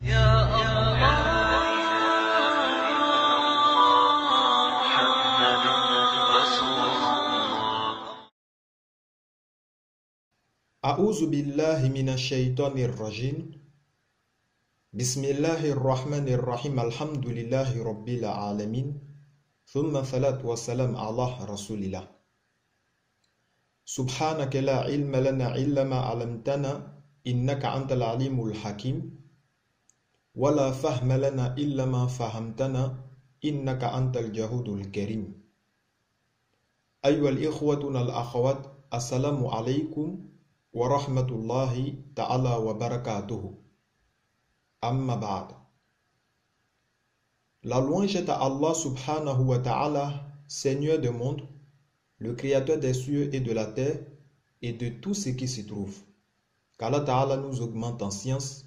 يا الله محمد رسول الله. أعوذ بالله من الشيطان الرجيم. بسم الله الرحمن الرحيم. الحمد لله رب العالمين. ثم الصلاة والسلام على رسول الله. سبحانك لا علم لنا إلا ما علمتنا إنك أنت العليم الحكيم. ولا فهم لنا إلا ما فهمتنا إنك أنت الجهود الكريم. أيها الإخوة والأخوات، السلام عليكم ورحمة الله تعالى وبركاته. Amma ba'd. La louange est à Allah subhanahu wa ta'ala, Seigneur des mondes, le créateur des cieux et de la terre et de tout ce qui s'y trouve. Qu'Allah ta'ala nous augmente en science,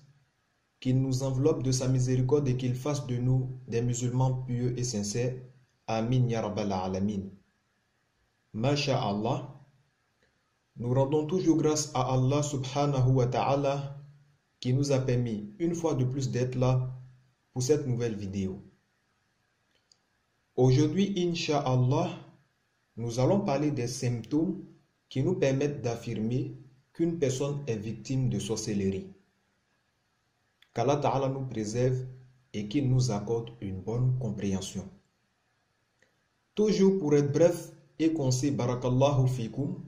qu'il nous enveloppe de sa miséricorde et qu'il fasse de nous des musulmans pieux et sincères. Amin ya rabbal alamin. Masha'Allah. Nous rendons toujours grâce à Allah subhanahu wa ta'ala qui nous a permis une fois de plus d'être là pour cette nouvelle vidéo. Aujourd'hui, Inch'Allah, nous allons parler des symptômes qui nous permettent d'affirmer qu'une personne est victime de sorcellerie. Qu'Allah Ta'ala nous préserve et qu'il nous accorde une bonne compréhension. Toujours pour être bref et concis, barakallahu fikum,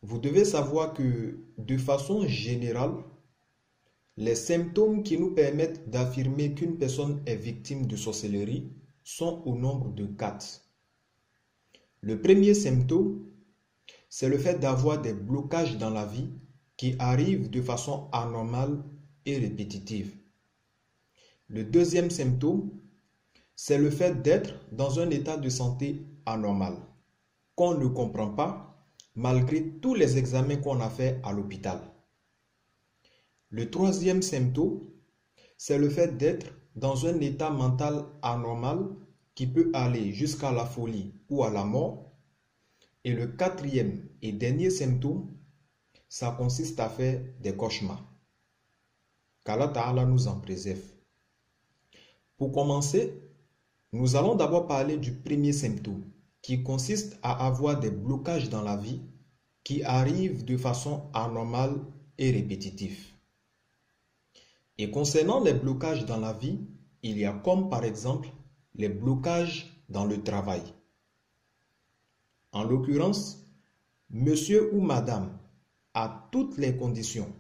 vous devez savoir que de façon générale, les symptômes qui nous permettent d'affirmer qu'une personne est victime de sorcellerie sont au nombre de 4. Le premier symptôme, c'est le fait d'avoir des blocages dans la vie qui arrivent de façon anormale et répétitive. Le deuxième symptôme, c'est le fait d'être dans un état de santé anormal, qu'on ne comprend pas malgré tous les examens qu'on a fait à l'hôpital. Le troisième symptôme, c'est le fait d'être dans un état mental anormal qui peut aller jusqu'à la folie ou à la mort. Et le quatrième et dernier symptôme, ça consiste à faire des cauchemars. Qu'Allah Ta'ala nous en préserve. Pour commencer, nous allons d'abord parler du premier symptôme qui consiste à avoir des blocages dans la vie qui arrivent de façon anormale et répétitive. Et concernant les blocages dans la vie, il y a comme par exemple les blocages dans le travail. En l'occurrence, monsieur ou madame a toutes les conditions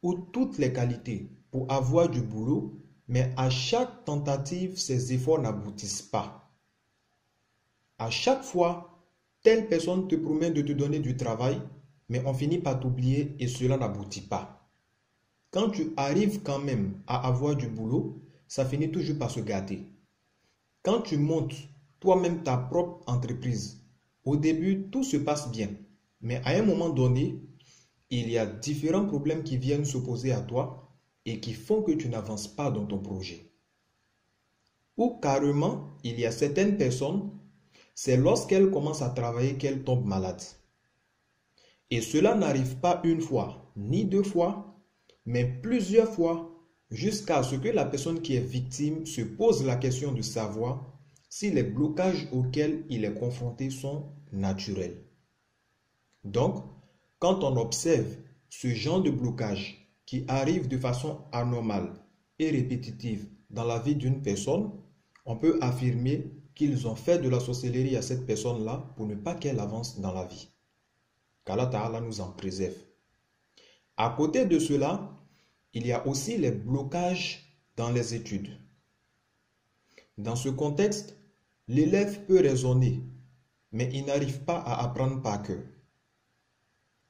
ou toutes les qualités pour avoir du boulot, mais à chaque tentative, ses efforts n'aboutissent pas. À chaque fois, telle personne te promet de te donner du travail, mais on finit par t'oublier et cela n'aboutit pas. Quand tu arrives quand même à avoir du boulot, ça finit toujours par se gâter. Quand tu montes toi-même ta propre entreprise, au début, tout se passe bien. Mais à un moment donné, il y a différents problèmes qui viennent s'opposer à toi et qui font que tu n'avances pas dans ton projet. Ou carrément, il y a certaines personnes, c'est lorsqu'elles commencent à travailler qu'elles tombent malades. Et cela n'arrive pas une fois, ni deux fois, mais plusieurs fois, jusqu'à ce que la personne qui est victime se pose la question de savoir si les blocages auxquels il est confronté sont naturels. Donc, quand on observe ce genre de blocage qui arrive de façon anormale et répétitive dans la vie d'une personne, on peut affirmer qu'ils ont fait de la sorcellerie à cette personne-là pour ne pas qu'elle avance dans la vie. Qu'Allah Ta'ala nous en préserve. À côté de cela, il y a aussi les blocages dans les études. Dans ce contexte, l'élève peut raisonner, mais il n'arrive pas à apprendre par cœur.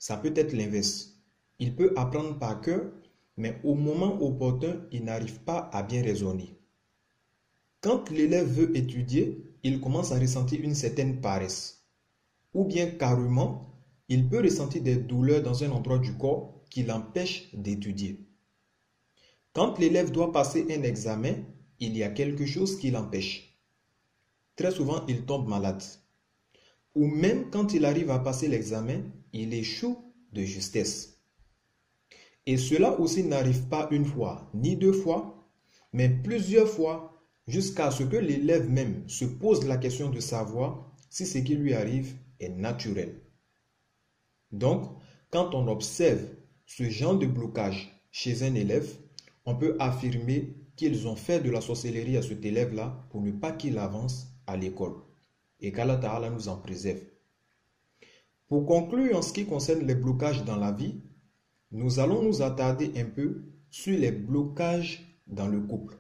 Ça peut être l'inverse. Il peut apprendre par cœur, mais au moment opportun, il n'arrive pas à bien raisonner. Quand l'élève veut étudier, il commence à ressentir une certaine paresse. Ou bien carrément, il peut ressentir des douleurs dans un endroit du corps qui l'empêche d'étudier. Quand l'élève doit passer un examen, il y a quelque chose qui l'empêche. Très souvent, il tombe malade. Ou même quand il arrive à passer l'examen, il échoue de justesse. Et cela aussi n'arrive pas une fois, ni deux fois, mais plusieurs fois jusqu'à ce que l'élève même se pose la question de savoir si ce qui lui arrive est naturel. Donc, quand on observe ce genre de blocage chez un élève, on peut affirmer qu'ils ont fait de la sorcellerie à cet élève-là pour ne pas qu'il avance à l'école. Et qu'Allah Ta'ala nous en préserve. Pour conclure en ce qui concerne les blocages dans la vie, nous allons nous attarder un peu sur les blocages dans le couple.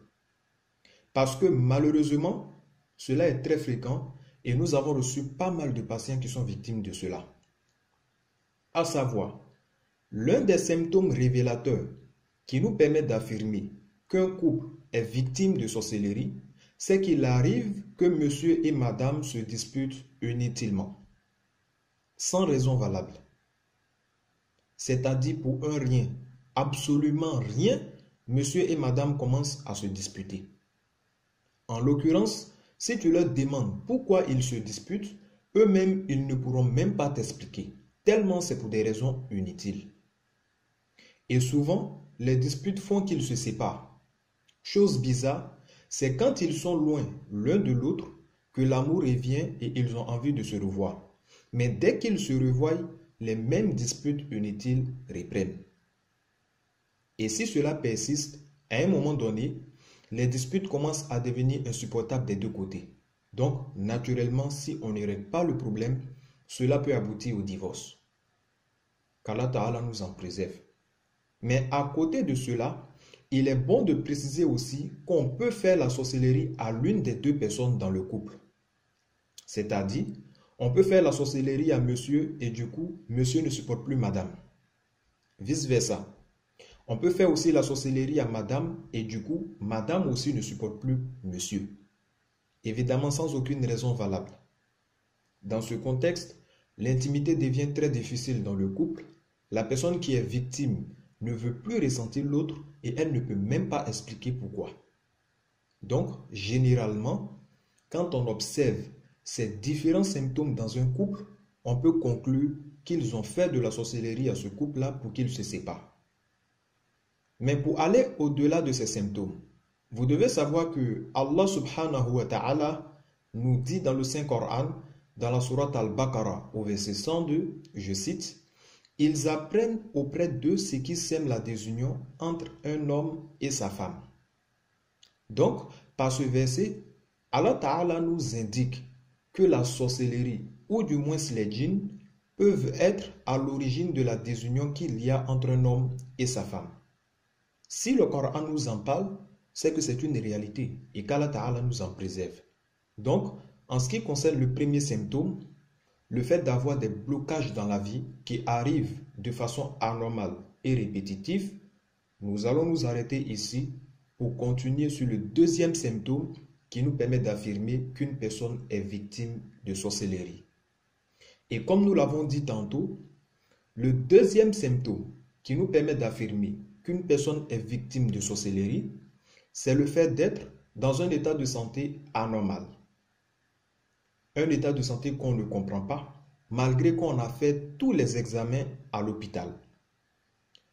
Parce que malheureusement, cela est très fréquent et nous avons reçu pas mal de patients qui sont victimes de cela. À savoir, l'un des symptômes révélateurs qui nous permet d'affirmer qu'un couple est victime de sorcellerie, c'est qu'il arrive que monsieur et madame se disputent inutilement, sans raison valable. C'est-à-dire pour un rien, absolument rien, monsieur et madame commencent à se disputer. En l'occurrence, si tu leur demandes pourquoi ils se disputent, eux-mêmes, ils ne pourront même pas t'expliquer, tellement c'est pour des raisons inutiles. Et souvent, les disputes font qu'ils se séparent. Chose bizarre, c'est quand ils sont loin l'un de l'autre que l'amour revient et ils ont envie de se revoir. Mais dès qu'ils se revoient, les mêmes disputes inutiles reprennent. Et si cela persiste, à un moment donné, les disputes commencent à devenir insupportables des deux côtés. Donc, naturellement, si on ne règle pas le problème, cela peut aboutir au divorce. Qu'Allah Ta'ala nous en préserve. Mais à côté de cela, il est bon de préciser aussi qu'on peut faire la sorcellerie à l'une des deux personnes dans le couple. C'est-à-dire, on peut faire la sorcellerie à monsieur et du coup, monsieur ne supporte plus madame. Vice-versa. On peut faire aussi la sorcellerie à madame et du coup, madame aussi ne supporte plus monsieur. Évidemment, sans aucune raison valable. Dans ce contexte, l'intimité devient très difficile dans le couple. La personne qui est victime ne veut plus ressentir l'autre et elle ne peut même pas expliquer pourquoi. Donc, généralement, quand on observe ces différents symptômes dans un couple, on peut conclure qu'ils ont fait de la sorcellerie à ce couple-là pour qu'ils se séparent. Mais pour aller au-delà de ces symptômes, vous devez savoir que Allah subhanahu wa ta'ala nous dit dans le Saint-Coran, dans la sourate Al-Baqarah, au verset 102, je cite, « Ils apprennent auprès d'eux ce qui sème la désunion entre un homme et sa femme. » Donc, par ce verset, Allah Ta'ala nous indique que la sorcellerie, ou du moins les djinns, peuvent être à l'origine de la désunion qu'il y a entre un homme et sa femme. Si le Coran nous en parle, c'est que c'est une réalité et qu'Allah Ta'ala nous en préserve. Donc, en ce qui concerne le premier symptôme, le fait d'avoir des blocages dans la vie qui arrivent de façon anormale et répétitive, nous allons nous arrêter ici pour continuer sur le deuxième symptôme qui nous permet d'affirmer qu'une personne est victime de sorcellerie. Et comme nous l'avons dit tantôt, le deuxième symptôme qui nous permet d'affirmer qu'une personne est victime de sorcellerie, c'est le fait d'être dans un état de santé anormal. Un état de santé qu'on ne comprend pas, malgré qu'on a fait tous les examens à l'hôpital.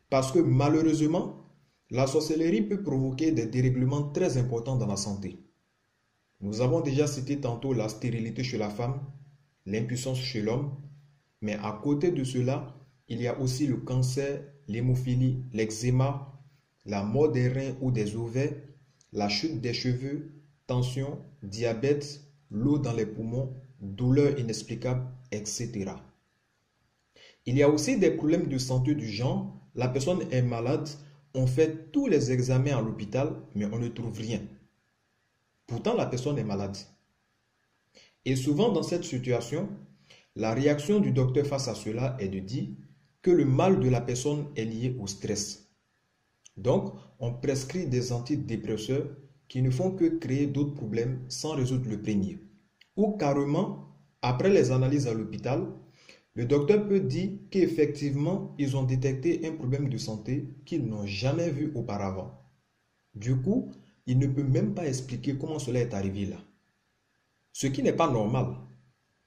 Parce que malheureusement, la sorcellerie peut provoquer des dérèglements très importants dans la santé. Nous avons déjà cité tantôt la stérilité chez la femme, l'impuissance chez l'homme, mais à côté de cela, il y a aussi le cancer, l'hémophilie, l'eczéma, la mort des reins ou des ovaires, la chute des cheveux, tension, diabète, l'eau dans les poumons, douleurs inexplicables, etc. Il y a aussi des problèmes de santé du genre, la personne est malade, on fait tous les examens à l'hôpital, mais on ne trouve rien. Pourtant, la personne est malade. Et souvent, dans cette situation, la réaction du docteur face à cela est de dire que le mal de la personne est lié au stress. Donc, on prescrit des antidépresseurs qui ne font que créer d'autres problèmes sans résoudre le premier. Ou carrément, après les analyses à l'hôpital, le docteur peut dire qu'effectivement, ils ont détecté un problème de santé qu'ils n'ont jamais vu auparavant. Du coup, il ne peut même pas expliquer comment cela est arrivé là. Ce qui n'est pas normal.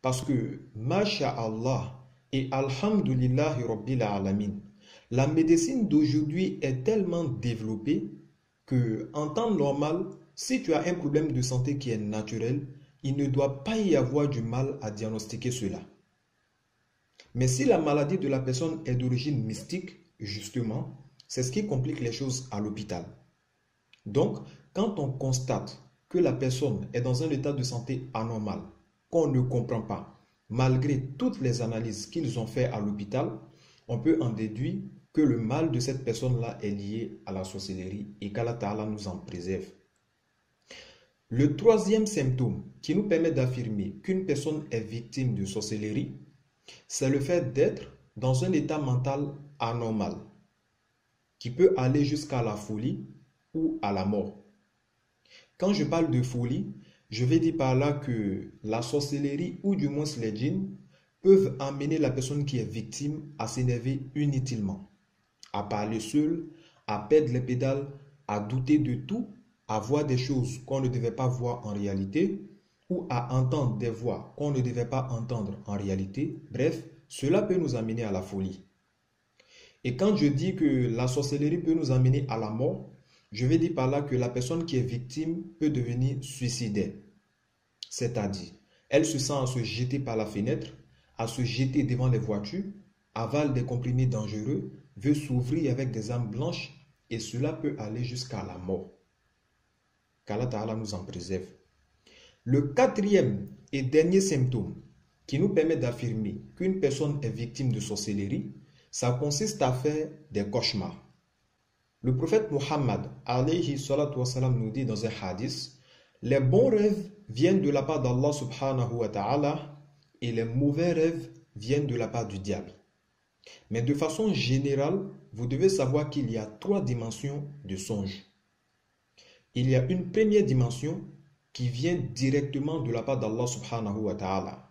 Parce que, Masha'Allah et Alhamdulillahi Rabbil Alamin, la médecine d'aujourd'hui est tellement développée que en temps normal, si tu as un problème de santé qui est naturel, il ne doit pas y avoir du mal à diagnostiquer cela. Mais si la maladie de la personne est d'origine mystique, justement, c'est ce qui complique les choses à l'hôpital. Donc, quand on constate que la personne est dans un état de santé anormal, qu'on ne comprend pas, malgré toutes les analyses qu'ils ont fait à l'hôpital, on peut en déduire que le mal de cette personne-là est lié à la sorcellerie et qu'Allah Ta'ala nous en préserve. Le troisième symptôme qui nous permet d'affirmer qu'une personne est victime de sorcellerie, c'est le fait d'être dans un état mental anormal, qui peut aller jusqu'à la folie ou à la mort. Quand je parle de folie, je vais dire par là que la sorcellerie ou du moins les djinns peuvent amener la personne qui est victime à s'énerver inutilement, à parler seul, à perdre les pédales, à douter de tout, à voir des choses qu'on ne devait pas voir en réalité ou à entendre des voix qu'on ne devait pas entendre en réalité. Bref, cela peut nous amener à la folie. Et quand je dis que la sorcellerie peut nous amener à la mort, je vais dire par là que la personne qui est victime peut devenir suicidaire. C'est-à-dire, elle se sent à se jeter par la fenêtre, à se jeter devant les voitures, avale des comprimés dangereux, veut s'ouvrir avec des armes blanches et cela peut aller jusqu'à la mort. Qu'Allah Ta'ala nous en préserve. Le quatrième et dernier symptôme qui nous permet d'affirmer qu'une personne est victime de sorcellerie, ça consiste à faire des cauchemars. Le prophète Muhammad alayhi salatu wassalam nous dit dans un hadith, les bons rêves viennent de la part d'Allah subhanahu wa ta'ala et les mauvais rêves viennent de la part du diable. Mais de façon générale, vous devez savoir qu'il y a 3 dimensions de songe. Il y a une première dimension qui vient directement de la part d'Allah subhanahu wa ta'ala.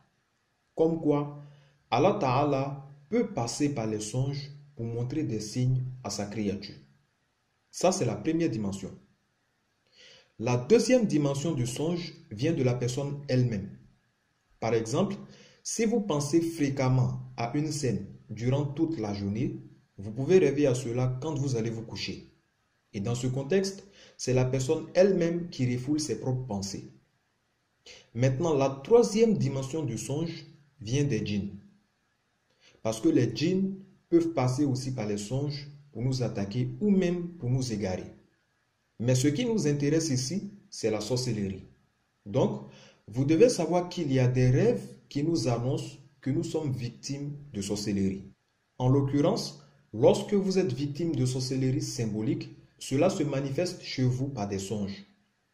Comme quoi, Allah ta'ala peut passer par les songes pour montrer des signes à sa créature. Ça, c'est la première dimension. La deuxième dimension du songe vient de la personne elle-même. Par exemple, si vous pensez fréquemment à une scène durant toute la journée, vous pouvez rêver à cela quand vous allez vous coucher. Et dans ce contexte, c'est la personne elle-même qui refoule ses propres pensées. Maintenant, la troisième dimension du songe vient des djinns. Parce que les djinns peuvent passer aussi par les songes pour nous attaquer ou même pour nous égarer. Mais ce qui nous intéresse ici, c'est la sorcellerie. Donc, vous devez savoir qu'il y a des rêves qui nous annoncent que nous sommes victimes de sorcellerie. En l'occurrence, lorsque vous êtes victime de sorcellerie symbolique, cela se manifeste chez vous par des songes.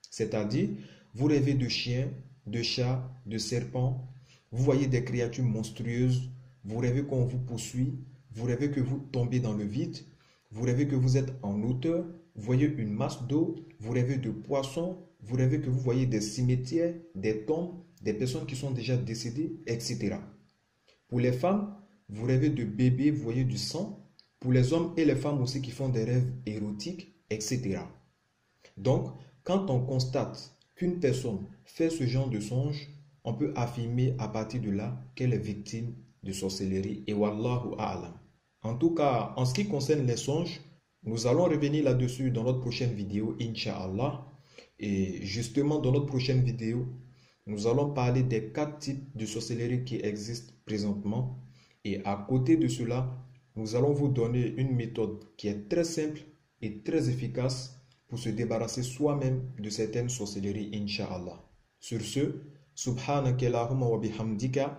C'est-à-dire, vous rêvez de chiens, de chats, de serpents, vous voyez des créatures monstrueuses, vous rêvez qu'on vous poursuit, vous rêvez que vous tombez dans le vide, vous rêvez que vous êtes en hauteur, vous voyez une masse d'eau, vous rêvez de poissons, vous rêvez que vous voyez des cimetières, des tombes, des personnes qui sont déjà décédées, etc. Pour les femmes, vous rêvez de bébés, vous voyez du sang. Pour les hommes et les femmes aussi qui font des rêves érotiques, etc. Donc, quand on constate qu'une personne fait ce genre de songe, on peut affirmer à partir de là qu'elle est victime de sorcellerie. Et wallahu a'lam. En tout cas, en ce qui concerne les songes, nous allons revenir là-dessus dans notre prochaine vidéo, Inch'Allah. Et justement, dans notre prochaine vidéo, nous allons parler des 4 types de sorcellerie qui existent présentement. Et à côté de cela, nous allons vous donner une méthode qui est très simple et très efficace pour se débarrasser soi-même de certaines sorcelleries, Inch'Allah. Sur ce, Subhanaka Allahumma wa bihamdika,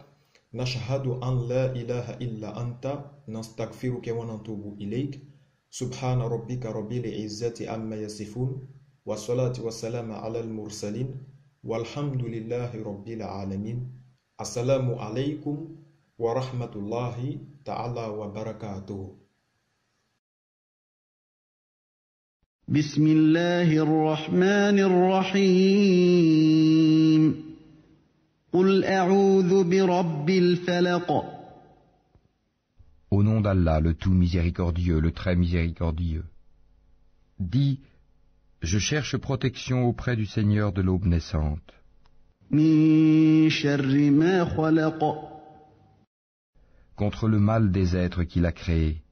nashhadu an la ilaha illa anta, nastaghfiruka wa natubu ilayk. Subhana rabbika rabbil izzati amma yasifun, wa salatu wa salama ala al-mursalin, walhamdulillahi rabbil alamin. Assalamu alaykum wa rahmatullahi ta'ala wa barakatuh. Bismillahir Rahmanir Rahim. Qul a'udhu bi rabbil falaq. Au nom d'Allah, le tout miséricordieux, le très miséricordieux. Dis, je cherche protection auprès du Seigneur de l'aube naissante. Min sharri ma khalaq. Contre le mal des êtres qu'il a créés.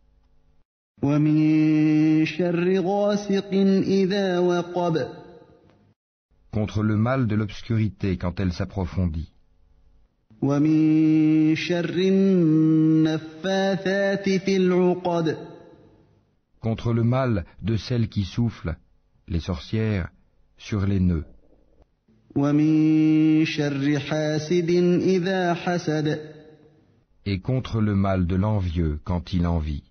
Wa min شر غاسق إذا وقب contre le mal de l'obscurité quand elle s'approfondit, ومن شر النفاثات في العقد contre le mal de celles qui soufflent, les sorcières, sur les nœuds, ومن شر حاسد إذا حسد et contre le mal de l'envieux quand il envie.